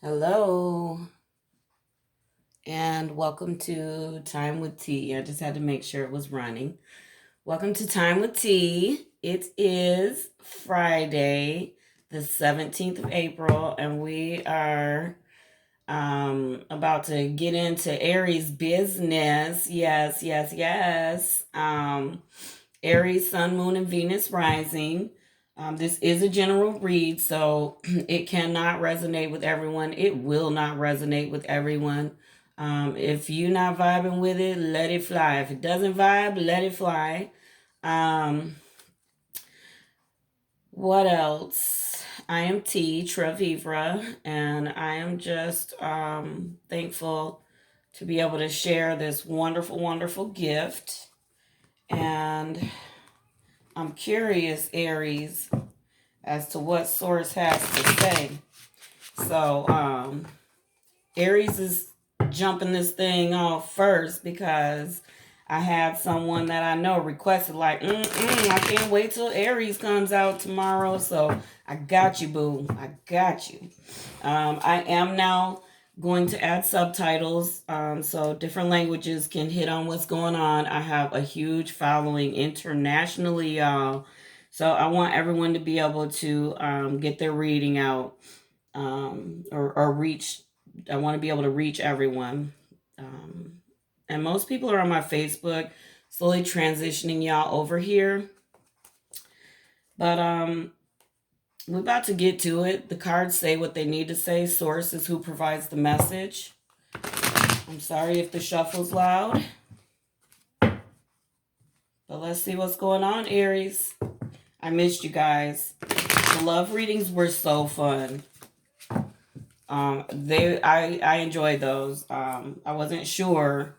Hello, and welcome to Time with Tea. I just had to make sure it was running. Welcome to Time with Tea. It is Friday, the 17th of April, and we are about to get into Aries business. Yes, yes, yes. Aries, Sun, Moon, and Venus rising. This is a general read, so it cannot resonate with everyone. It will not resonate with everyone. If you're not vibing with it, let it fly. If it doesn't vibe, let it fly. Um, what else? I am TraVivra, and I am just thankful to be able to share this wonderful, wonderful gift. And I'm curious, Aries, as to what source has to say. So, Aries is jumping this thing off first because I had someone that I know requested, like, I can't wait till Aries comes out tomorrow. So I got you, boo. I got you. I am now going to add subtitles so different languages can hit on what's going on. I have a huge following internationally, y'all. So I want everyone to be able to get their reading out or reach. I want to be able to reach everyone. And most people are on my Facebook, slowly transitioning y'all over here. But we're about to get to it. The cards say what they need to say. Source is who provides the message. I'm sorry if the shuffle's loud. But let's see what's going on, Aries. I missed you guys. The love readings were so fun. I enjoyed those. I wasn't sure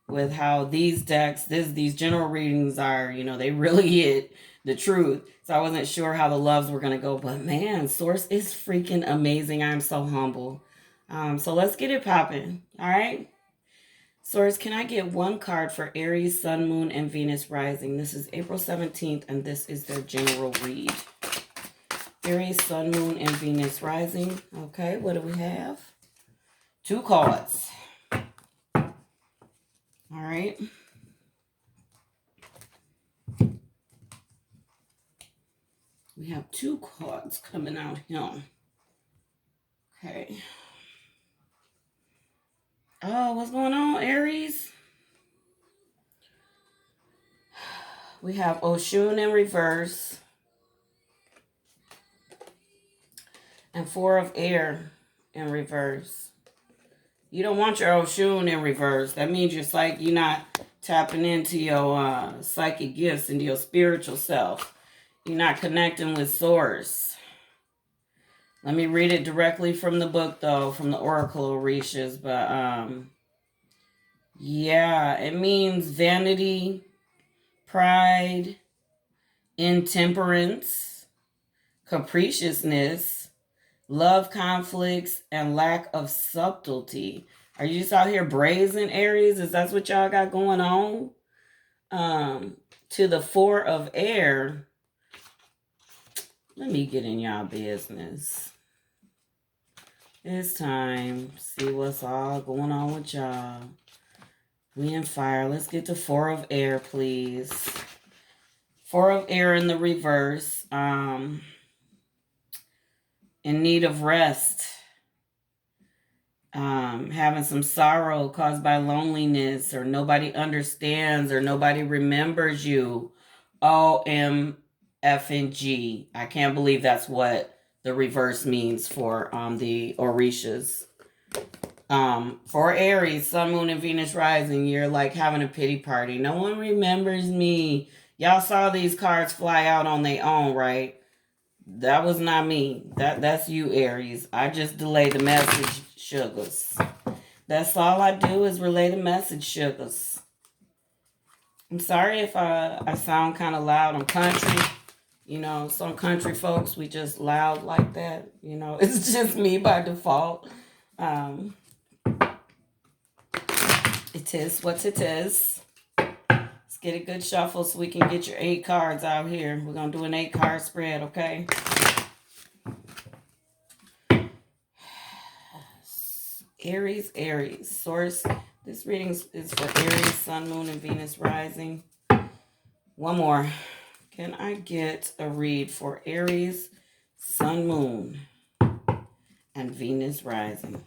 with how these decks, these general readings are, they really hit the truth. So I wasn't sure how the loves were gonna go, but man, Source is freaking amazing. I'm so humble. So let's get it popping. All right. Source, can I get one card for Aries, Sun, Moon, and Venus rising? This is April 17th, and this is their general read. Aries, Sun, Moon, and Venus rising. Okay, what do we have? 2 cards. All right. We have 2 cards coming out here. Okay. Oh, what's going on, Aries? We have Oshun in reverse. And 4 of air in reverse. You don't want your Oshun in reverse. That means you're not tapping into your psychic gifts, into your spiritual self. You're not connecting with Source. Let me read it directly from the book, though, from the Oracle Orishas. But, yeah, it means vanity, pride, intemperance, capriciousness, love conflicts, and lack of subtlety. Are you just out here brazen, Aries? Is that what y'all got going on? To the 4 of air. Let me get in y'all business. It's time. See what's all going on with y'all. We in fire. Let's get to 4 of air, please. 4 of air in the reverse. In need of rest. Having some sorrow caused by loneliness, or nobody understands, or nobody remembers you. OMFNG. I can't believe that's what the reverse means for the Orishas. For Aries, Sun, Moon, and Venus rising, you're like having a pity party. No one remembers me. Y'all saw these cards fly out on their own, right? That was not me. That's you, Aries. I just delay the message, sugars. That's all I do is relay the message, sugars. I'm sorry if I sound kind of loud. I'm country. Some country folks, we just loud like that. It's just me by default. It is what it is. Let's get a good shuffle so we can get your 8 cards out here. We're going to do an 8-card spread, okay? Aries, Aries. Source, this reading is for Aries, Sun, Moon, and Venus rising. One more. Can I get a read for Aries, Sun, Moon, and Venus rising?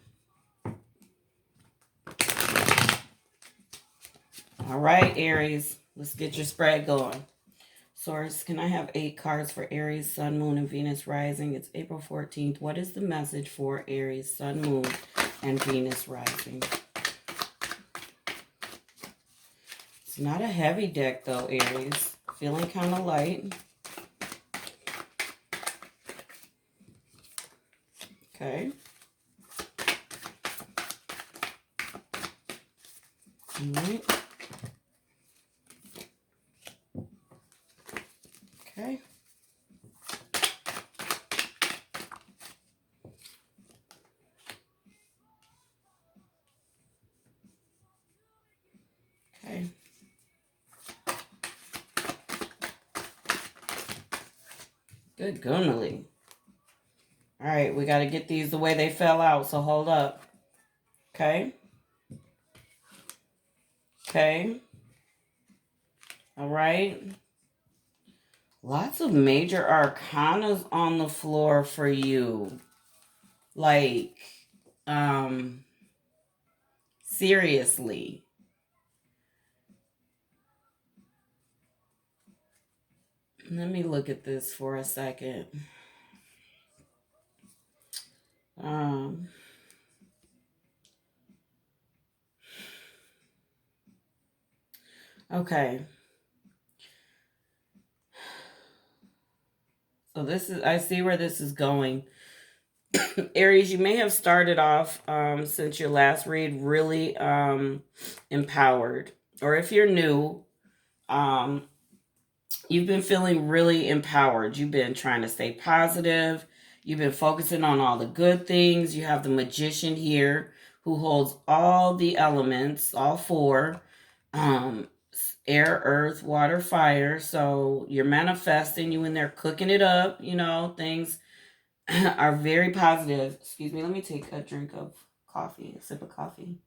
All right, Aries, let's get your spread going. Source, can I have 8 cards for Aries, Sun, Moon, and Venus rising? It's April 14th. What is the message for Aries, Sun, Moon, and Venus rising? It's not a heavy deck, though, Aries. Feeling kind of light. Okay. All right. Okay. Okay. Good goonily. All right, we got to get these the way they fell out, so hold up. Okay. Okay. All right. Lots of major arcanas on the floor for you. Like, seriously. Let me look at this for a second. Okay. So I see where this is going. Aries, you may have started off, since your last read, really empowered. Or if you're new, you've been feeling really empowered. You've been trying to stay positive. You've been focusing on all the good things. You have the magician here who holds all the elements, all 4. Air, earth, water, fire. So you're manifesting, you in there cooking it up, things are very positive. Excuse me, let me take a drink of coffee, a sip of coffee.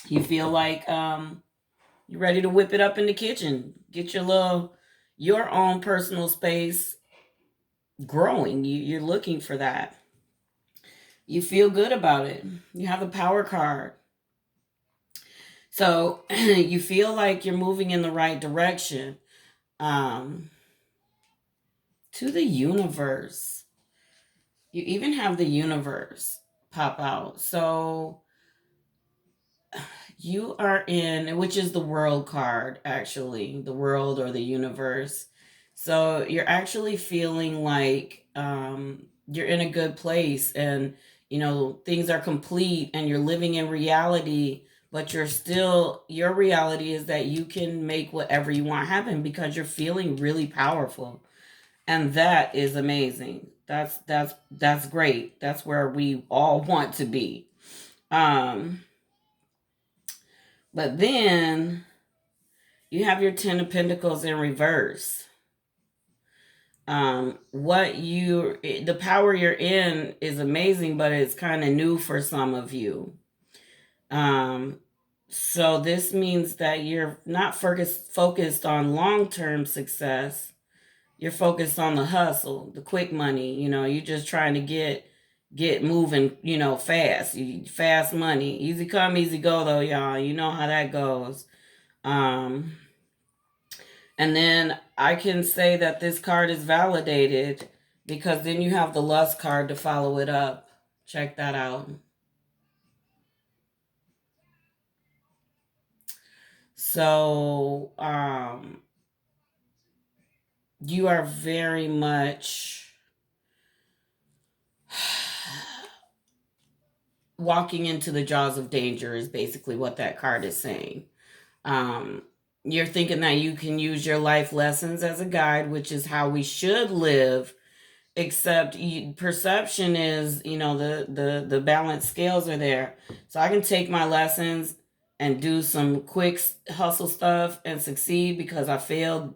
You feel like you're ready to whip it up in the kitchen. Get your own personal space growing. You're looking for that. You feel good about it. You have a power card. So you feel like you're moving in the right direction. To the universe. You even have the universe pop out. So you are in, which is the world card, actually, the world or the universe. So you're actually feeling like you're in a good place, and things are complete and you're living in reality, but your reality is that you can make whatever you want happen because you're feeling really powerful. And that is amazing. That's great. That's where we all want to be. But then you have your 10 of Pentacles in reverse. The power you're in is amazing, but it's kind of new for some of you. So this means that you're not focused on long-term success. You're focused on the hustle, the quick money. You're just trying to get moving, fast. Fast money. Easy come, easy go, though, y'all. You know how that goes. And then I can say that this card is validated because then you have the lust card to follow it up. Check that out. So, you are very much walking into the jaws of danger is basically what that card is saying. You're thinking that you can use your life lessons as a guide, which is how we should live, except perception is, the balance scales are there. So I can take my lessons and do some quick hustle stuff and succeed because I failed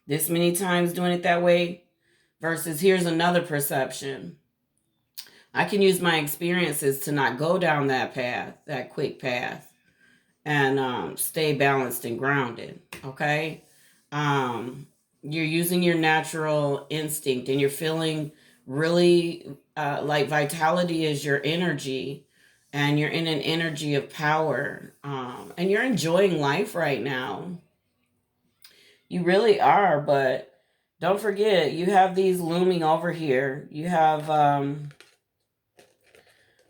this many times doing it that way, versus here's another perception. I can use my experiences to not go down that path, that quick path, and stay balanced and grounded. Okay. Um, you're using your natural instinct and you're feeling really like vitality is your energy, and you're in an energy of power, and you're enjoying life right now. You really are, but don't forget, you have these looming over here. You have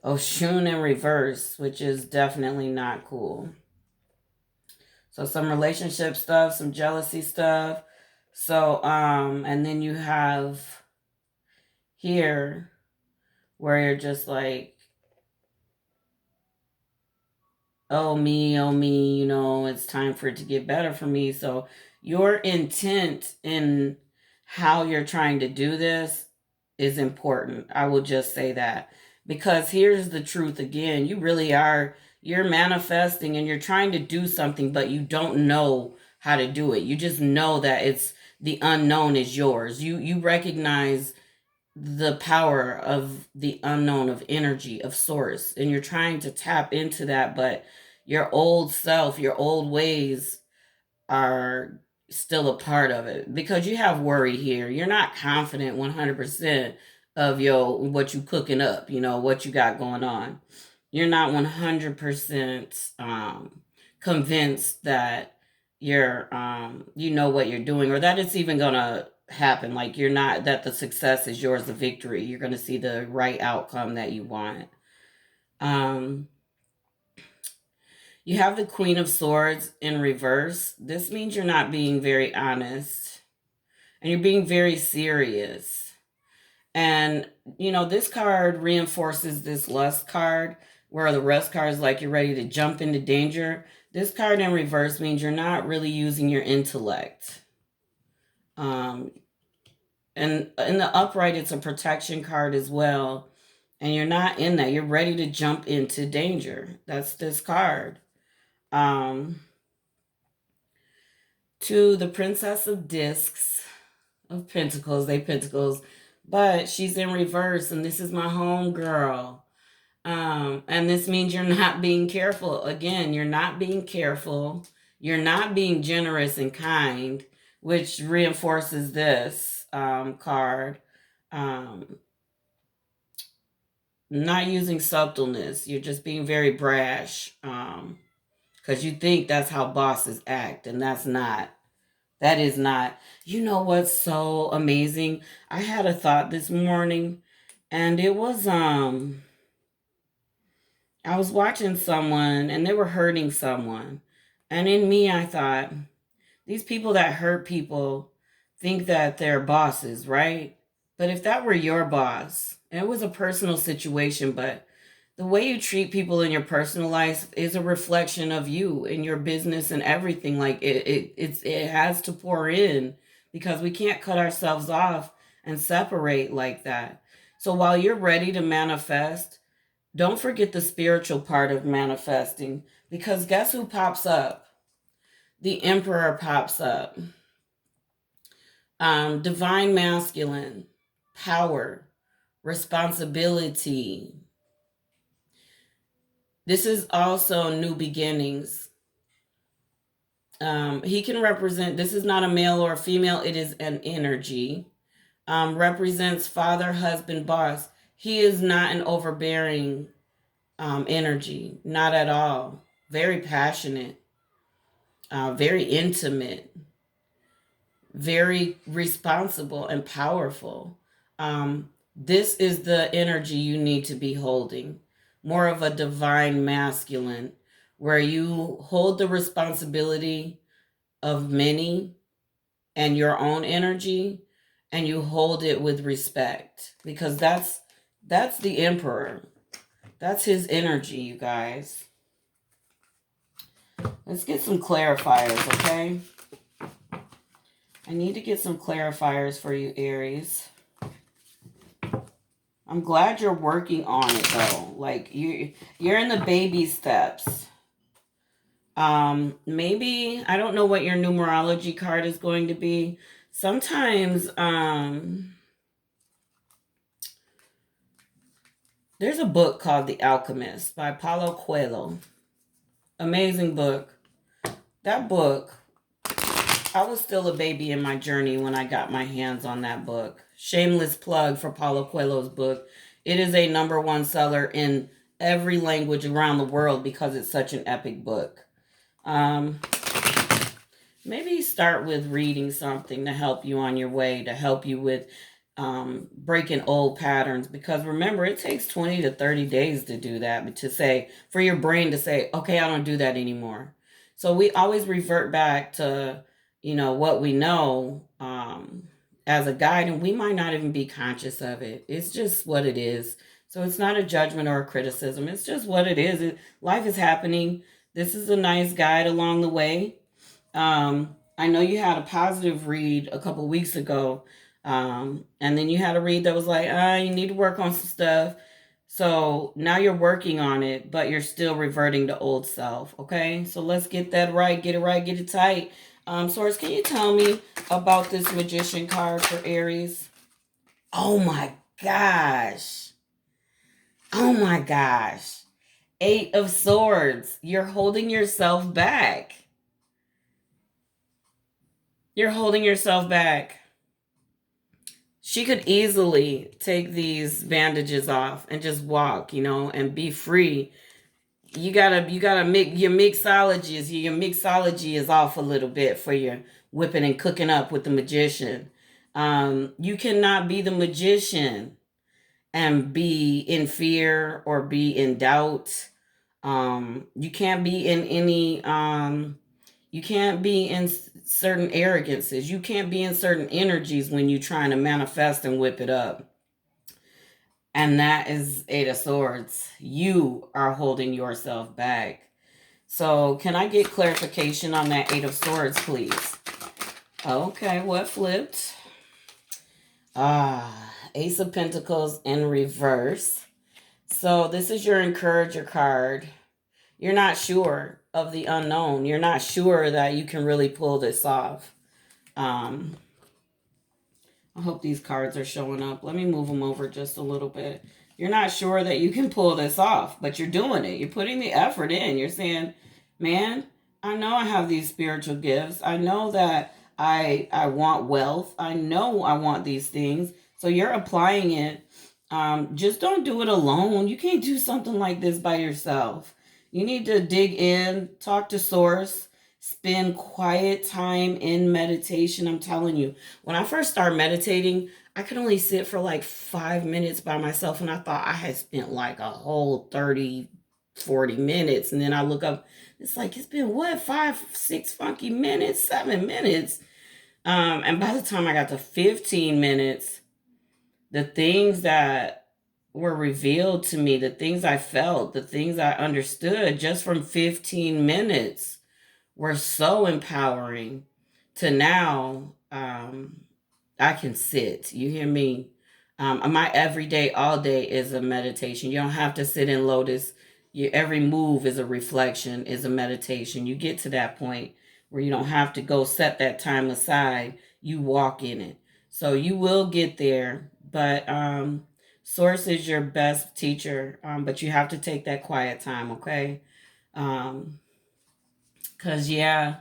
Oshun in reverse, which is definitely not cool. So some relationship stuff, some jealousy stuff. So, and then you have here where you're just like, oh me, you know, it's time for it to get better for me. So your intent in how you're trying to do this is important. I will just say that. Because here's the truth again, you really are, you're manifesting and you're trying to do something, but you don't know how to do it. You just know that it's the unknown is yours. You recognize the power of the unknown, of energy, of source, and you're trying to tap into that, but your old self, your old ways are still a part of it because you have worry here. You're not confident 100% of your what you cooking up, you know, what you got going on. You're not 100% convinced that you're you know what you're doing, or that it's even gonna happen. Like you're not, that the success is yours, the victory. You're gonna see the right outcome that you want. Um, you have the Queen of Swords in reverse. This means you're not being very honest and you're being very serious. And, you know, this card reinforces this lust card, where the rest card is like you're ready to jump into danger. This card in reverse means you're not really using your intellect. Um, and in the upright, it's a protection card as well. And you're not in that. You're ready to jump into danger. That's this card. Um, to the Princess of Discs, of Pentacles, they Pentacles, but she's in reverse, and this is my home girl. And this means you're not being careful. Again, you're not being careful. You're not being generous and kind, which reinforces this card. Um, not using subtleness. You're just being very brash, because you think that's how bosses act, and that's not. That is not. You know what's so amazing? I had a thought this morning, and it was I was watching someone and they were hurting someone. And in me I thought, these people that hurt people think that they're bosses, right? But if that were your boss, and it was a personal situation, but the way you treat people in your personal life is a reflection of you in your business and everything. Like it has to pour in, because we can't cut ourselves off and separate like that. So while you're ready to manifest, don't forget the spiritual part of manifesting, because guess who pops up? The Emperor pops up. Divine masculine, power, responsibility. This is also new beginnings. He can represent, this is not a male or a female, it is an energy. Represents father, husband, boss. He is not an overbearing energy, not at all. Very passionate, very intimate, very responsible and powerful. This is the energy you need to be holding. More of a divine masculine, where you hold the responsibility of many and your own energy, and you hold it with respect, because that's the emperor. That's his energy, you guys. Let's get some clarifiers, okay? I need to get some clarifiers for you, Aries. I'm glad you're working on it, though. Like, you're in the baby steps. Maybe, I don't know what your numerology card is going to be. Sometimes, There's a book called The Alchemist by Paulo Coelho. Amazing book. That book, I was still a baby in my journey when I got my hands on that book. Shameless plug for Paulo Coelho's book. It is a number one seller in every language around the world because it's such an epic book. Um, Maybe start with reading something to help you on your way, to help you with breaking old patterns. Because remember, it takes 20 to 30 days to do that, but to say, for your brain to say, okay, I don't do that anymore. So we always revert back to, what we know as a guide, and we might not even be conscious of it. It's just what it is. So it's not a judgment or a criticism. It's just what it is. Life is happening. This is a nice guide along the way. I know you had a positive read a couple weeks ago, and then you had a read that was like, you need to work on some stuff. So now you're working on it, but you're still reverting to old self. Okay, so let's get that right, get it tight. Source, can you tell me about this magician card for Aries? Oh my gosh! Oh my gosh! Eight of Swords. You're holding yourself back. You're holding yourself back. She could easily take these bandages off and just walk, and be free. You gotta make your mixology is off a little bit for your whipping and cooking up with the magician. You cannot be the magician and be in fear or be in doubt. You can't be in any you can't be in certain arrogances. You can't be in certain energies when you're trying to manifest and whip it up. And that is Eight of Swords. You are holding yourself back. So, can I get clarification on that Eight of Swords, please? Okay, what flipped? Ace of Pentacles in reverse. So, this is your encourager card. You're not sure of the unknown. You're not sure that you can really pull this off. I hope these cards are showing up. Let me move them over just a little bit. You're not sure that you can pull this off, but you're doing it. You're putting the effort in. You're saying, man, I know I have these spiritual gifts. I know that I want wealth. I know I want these things. So you're applying it. Just don't do it alone. You can't do something like this by yourself. You need to dig in, talk to source, spend quiet time in meditation. I'm telling you, when I first started meditating, I could only sit for like 5 minutes by myself, and I thought I had spent like a whole 30, 40 minutes. And then I look up, it's like, it's been what, 5, 6 funky minutes, 7 minutes. And by the time I got to 15 minutes, the things that were revealed to me, the things I felt, the things I understood just from 15 minutes were so empowering to now. I can sit. You hear me? My everyday, all day is a meditation. You don't have to sit in lotus. Every move is a reflection, is a meditation. You get to that point where you don't have to go set that time aside. You walk in it. So you will get there. But Source is your best teacher. But you have to take that quiet time, okay? Because yeah,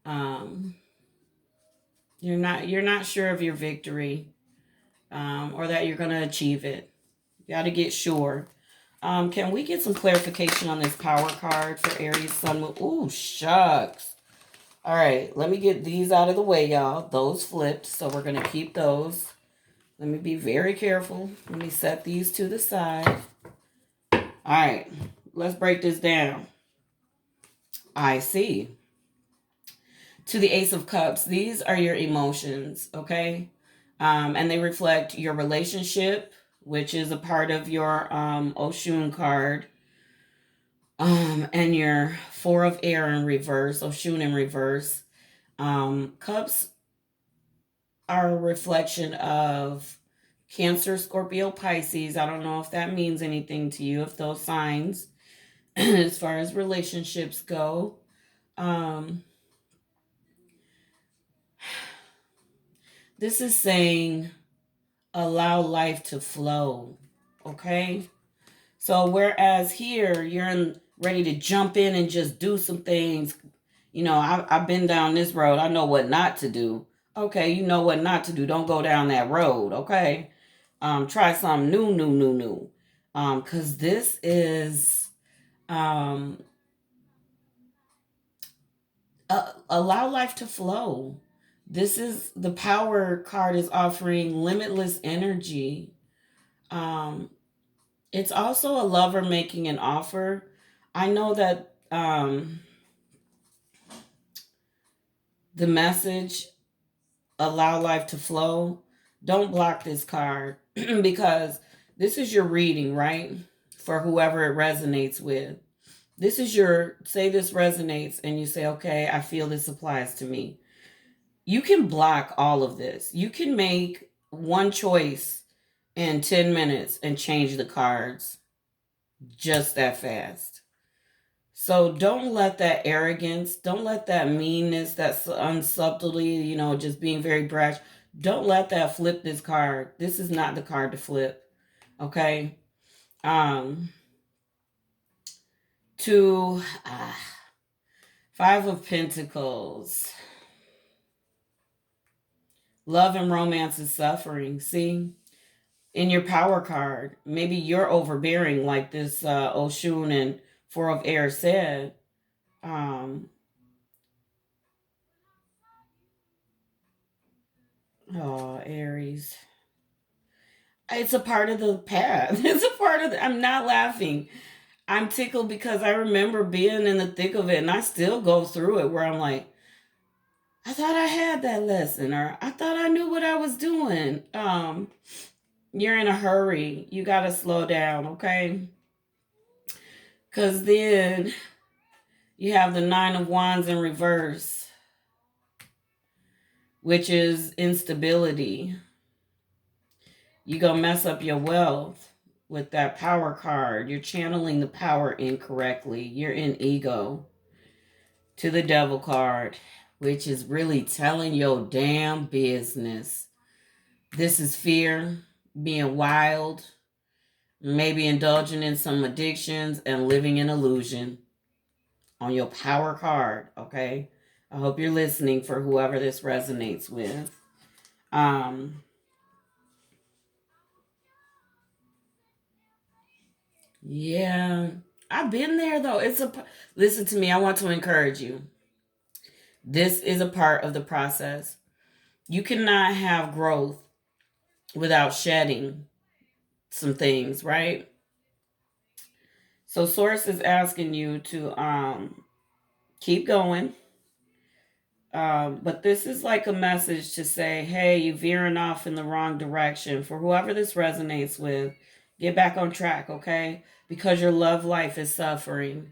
um, you're not sure of your victory, or that you're going to achieve it. You got to get sure. Can we get some clarification on this power card for Aries Sun Moon? Ooh, shucks. All right, let me get these out of the way, y'all. Those flipped, so we're going to keep those. Let me be very careful. Let me set these to the side. All right, let's break this down. I see. To the Ace of Cups, these are your emotions, okay? And they reflect your relationship, which is a part of your Oshun card, and your Four of Air in reverse, Oshun in reverse. Cups are a reflection of Cancer, Scorpio, Pisces. I don't know if that means anything to you, if those signs, as far as relationships go. This is saying allow life to flow, okay? So whereas here, ready to jump in and just do some things. I've been down this road. I know what not to do. Okay, you know what not to do. Don't go down that road. Okay. Try something new. Because this is allow life to flow. This is the power card is offering limitless energy. Um, it's also a lover making an offer. I know that the message allow life to flow. Don't block this card because this is your reading, right? For whoever it resonates with. This is say this resonates and you say, okay, I feel this applies to me. You can block all of this. You can make one choice in 10 minutes and change the cards just that fast. So don't let that arrogance, don't let that meanness, that unsubtlety, just being very brash, don't let that flip this card. This is not the card to flip. Okay? Um to Five of Pentacles. Love and romance is suffering. See? In your power card, maybe you're overbearing like this Oshun and Four of Air said. Oh, Aries. It's a part of the path. It's a part of I'm not laughing. I'm tickled because I remember being in the thick of it and I still go through it where I'm like, I thought I had that lesson or I thought I knew what I was doing. You're in a hurry. You got to slow down, okay? Because then you have the Nine of Wands in reverse, which is instability. You go mess up your wealth with that power card. You're channeling the power incorrectly. You're in ego. To the Devil card, which is really telling your damn business. This is fear, being wild, maybe indulging in some addictions and living in illusion on your power card, okay? I hope you're listening for whoever this resonates with. Yeah, I've been there though. Listen to me. I want to encourage you. This is a part of the process. You cannot have growth without shedding some things, right? So Source is asking you to keep going. But this is like a message to say, hey, you're veering off in the wrong direction. For whoever this resonates with, get back on track, okay? Because your love life is suffering.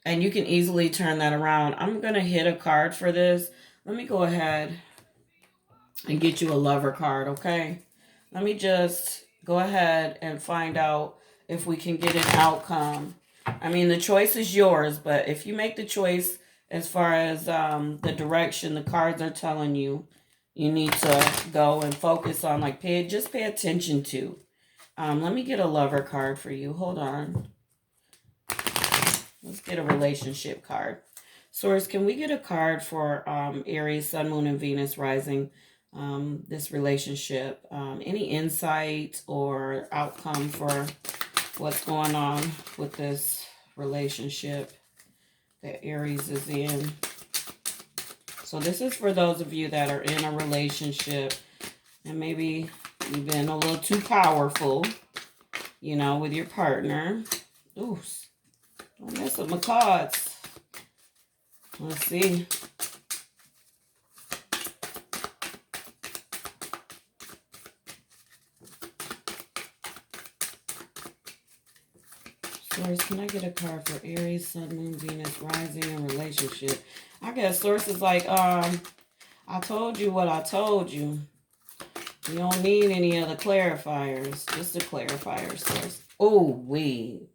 And you can easily turn that around. I'm going to hit a card for this. Let me go ahead and get you a lover card, okay? Let me just go ahead and find out if we can get an outcome. I mean, the choice is yours, but if you make the choice as far as the direction the cards are telling you, you need to go and focus on, like, just pay attention to. Let me get a lover card for you. Hold on. Let's get a relationship card. Source, can we get a card for Aries, Sun, Moon, and Venus rising? This relationship. Any insight or outcome for what's going on with this relationship that Aries is in? So this is for those of you that are in a relationship and maybe you've been a little too powerful, with your partner. Ooh, don't mess up my cards. Let's see. Source, can I get a card for Aries, Sun, Moon, Venus, rising, and relationship? I guess Source is like, I told you what I told you. You don't need any other clarifiers. Just a clarifier, Source. Oh,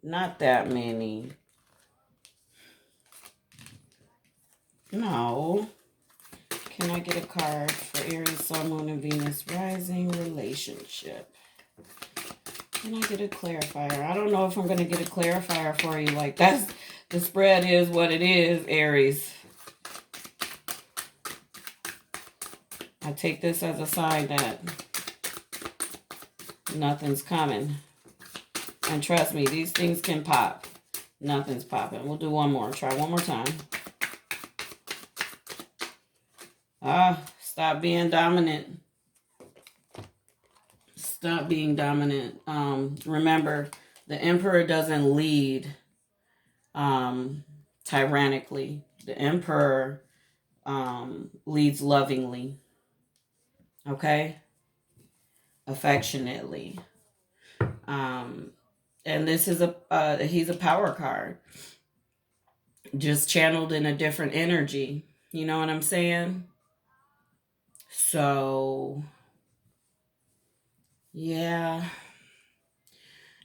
not that many. No. Can I get a card for Aries, Sun, Moon, and Venus, rising, relationship? Can I get a clarifier? I don't know if I'm going to get a clarifier for you. Like, that's, the spread is what it is, Aries. I take this as a sign that nothing's coming. And trust me, these things can pop. Nothing's popping. We'll do one more. Try one more time. Stop being dominant. Stop being dominant. Remember, the emperor doesn't lead tyrannically. The emperor leads lovingly. Okay? Affectionately. And this is he's a power card. Just channeled in a different energy. You know what I'm saying? So, yeah.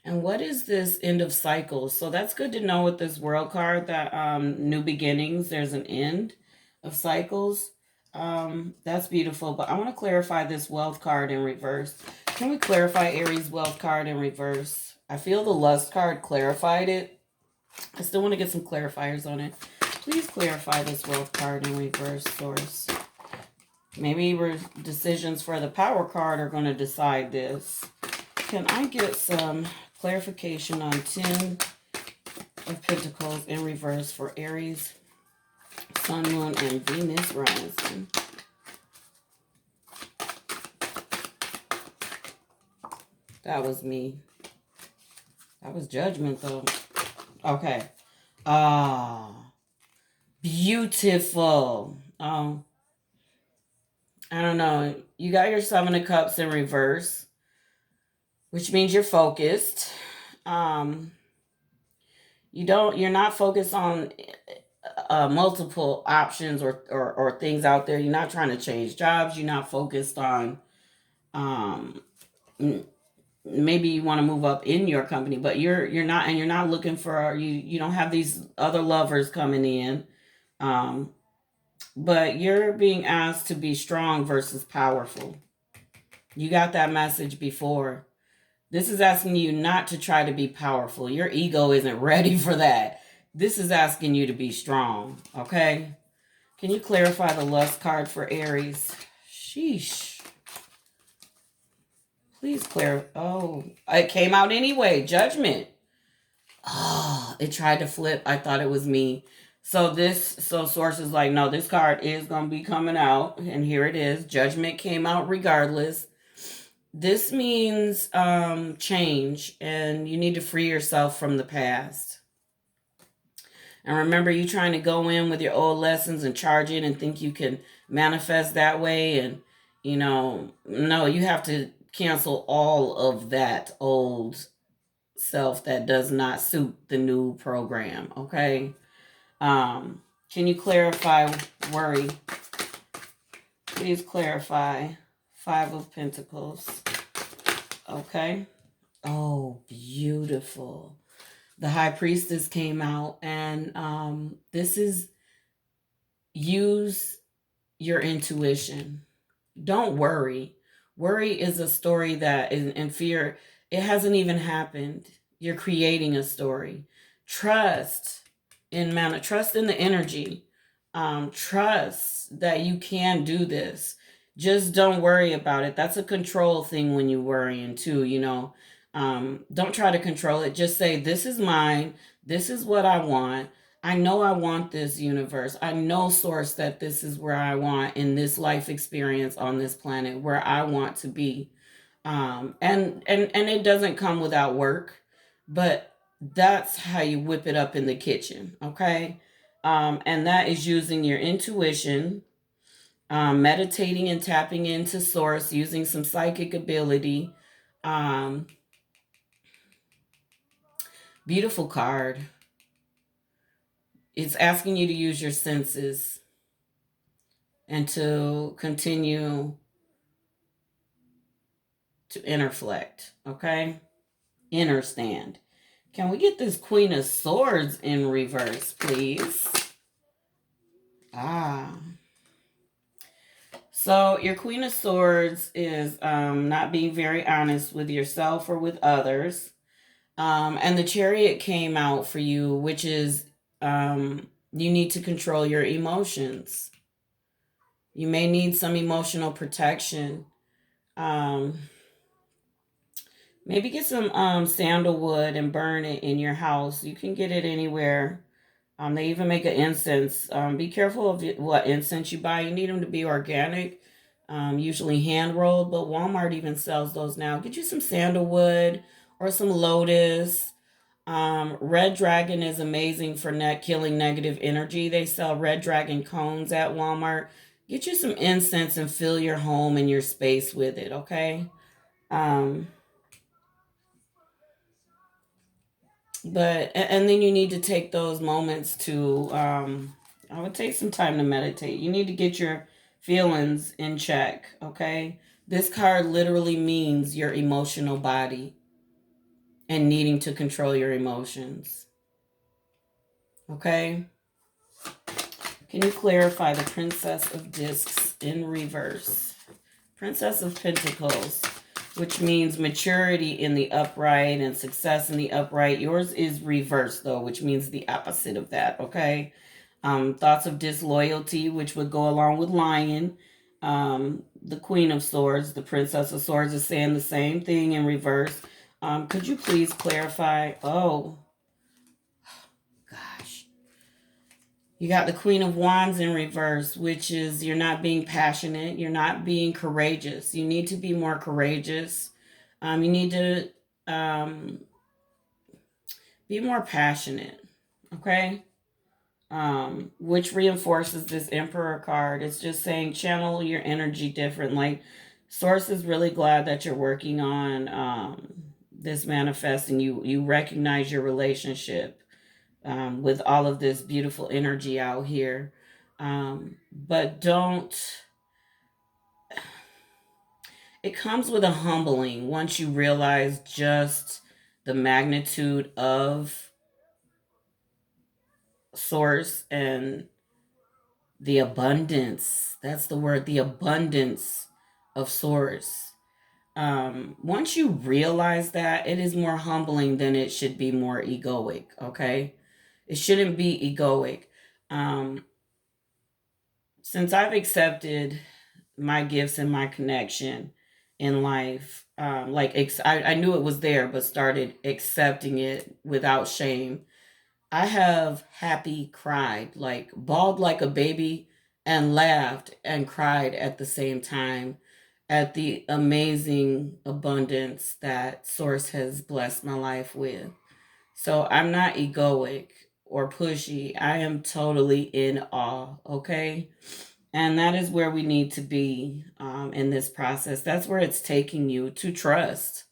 And what is this end of cycles? So that's good to know with this world card that new beginnings, there's an end of cycles. That's beautiful. But I want to clarify this wealth card in reverse. Can we clarify Aries wealth card in reverse? I feel the lust card clarified it. I still want to get some clarifiers on it. Please clarify this wealth card in reverse, source. Maybe decisions for the power card are going to decide this. Can I get some clarification on 10 of Pentacles in reverse for Aries, Sun, Moon, and Venus rising? That was me. That was judgment, though. Okay. Beautiful. I don't know. You got your Seven of Cups in reverse, which means you're focused. You're not focused on multiple options or things out there. You're not trying to change jobs. You're not focused on maybe you want to move up in your company, but you're not looking for you don't have these other lovers coming in. But you're being asked to be strong versus powerful. You got that message before. This is asking you not to try to be powerful. Your ego isn't ready for that. This is asking you to be strong, okay? Can you clarify the lust card for Aries? Sheesh. Please clarify. Oh, it came out anyway. Judgment. Oh, it tried to flip. I thought it was me. So source is like, no, this card is going to be coming out. And here it is. Judgment came out regardless. This means change, and you need to free yourself from the past. And remember, you trying to go in with your old lessons and charge it and think you can manifest that way. And, no, you have to cancel all of that old self that does not suit the new program, okay? Can you clarify worry? Please clarify. Five of Pentacles. Okay. Oh, beautiful. The High Priestess came out, and this is use your intuition. Don't worry. Worry is a story that is in fear. It hasn't even happened. You're creating a story. Trust in the energy. Trust that you can do this. Just don't worry about it. That's a control thing when you're worrying too, Don't try to control it. Just say, this is mine. This is what I want. I know I want this universe. I know, source, that this is where I want in this life experience on this planet, where I want to be. And it doesn't come without work, but that's how you whip it up in the kitchen. Okay. And that is using your intuition, meditating and tapping into source, using some psychic ability. Beautiful card. It's asking you to use your senses and to continue to interflect, okay? Inner stand. Can we get this Queen of Swords in reverse, please? So your Queen of Swords is not being very honest with yourself or with others. And the Chariot came out for you, which is you need to control your emotions. You may need some emotional protection. Um, Maybe get some sandalwood and burn it in your house. You can get it anywhere. They even make an incense. Be careful of what incense you buy. You need them to be organic, usually hand rolled, but Walmart even sells those now. Get you some sandalwood or some lotus. Red dragon is amazing for killing negative energy. They sell red dragon cones at Walmart. Get you some incense and fill your home and your space with it, okay? Um, and then you need to take those moments to I would take some time to meditate. You need to get your feelings in check, okay? This card literally means your emotional body and needing to control your emotions, okay? Can you clarify the Princess of Discs in reverse? Princess of Pentacles, which means maturity in the upright and success in the upright. Yours is reverse, though, which means the opposite of that, okay? Thoughts of disloyalty, which would go along with lying. The Queen of Swords, the Princess of Swords is saying the same thing in reverse. Could you please clarify? Oh, gosh. You got the Queen of Wands in reverse, which is you're not being passionate. You're not being courageous. You need to be more courageous. You need to be more passionate. Okay? Which reinforces this Emperor card. It's just saying channel your energy different. Like, Source is really glad that you're working on this manifesting. You recognize your relationship with all of this beautiful energy out here. But don't, it comes with a humbling once you realize just the magnitude of Source and the abundance. That's the word, the abundance of Source. Once you realize that, it is more humbling than it should be more egoic, okay? It shouldn't be egoic. Um, since I've accepted my gifts and my connection in life, I knew it was there, but started accepting it without shame. I have happy cried, like bawled like a baby, and laughed and cried at the same time at the amazing abundance that Source has blessed my life with. So I'm not egoic or pushy. I am totally in awe, okay? And that is where we need to be in this process. That's where it's taking you to trust.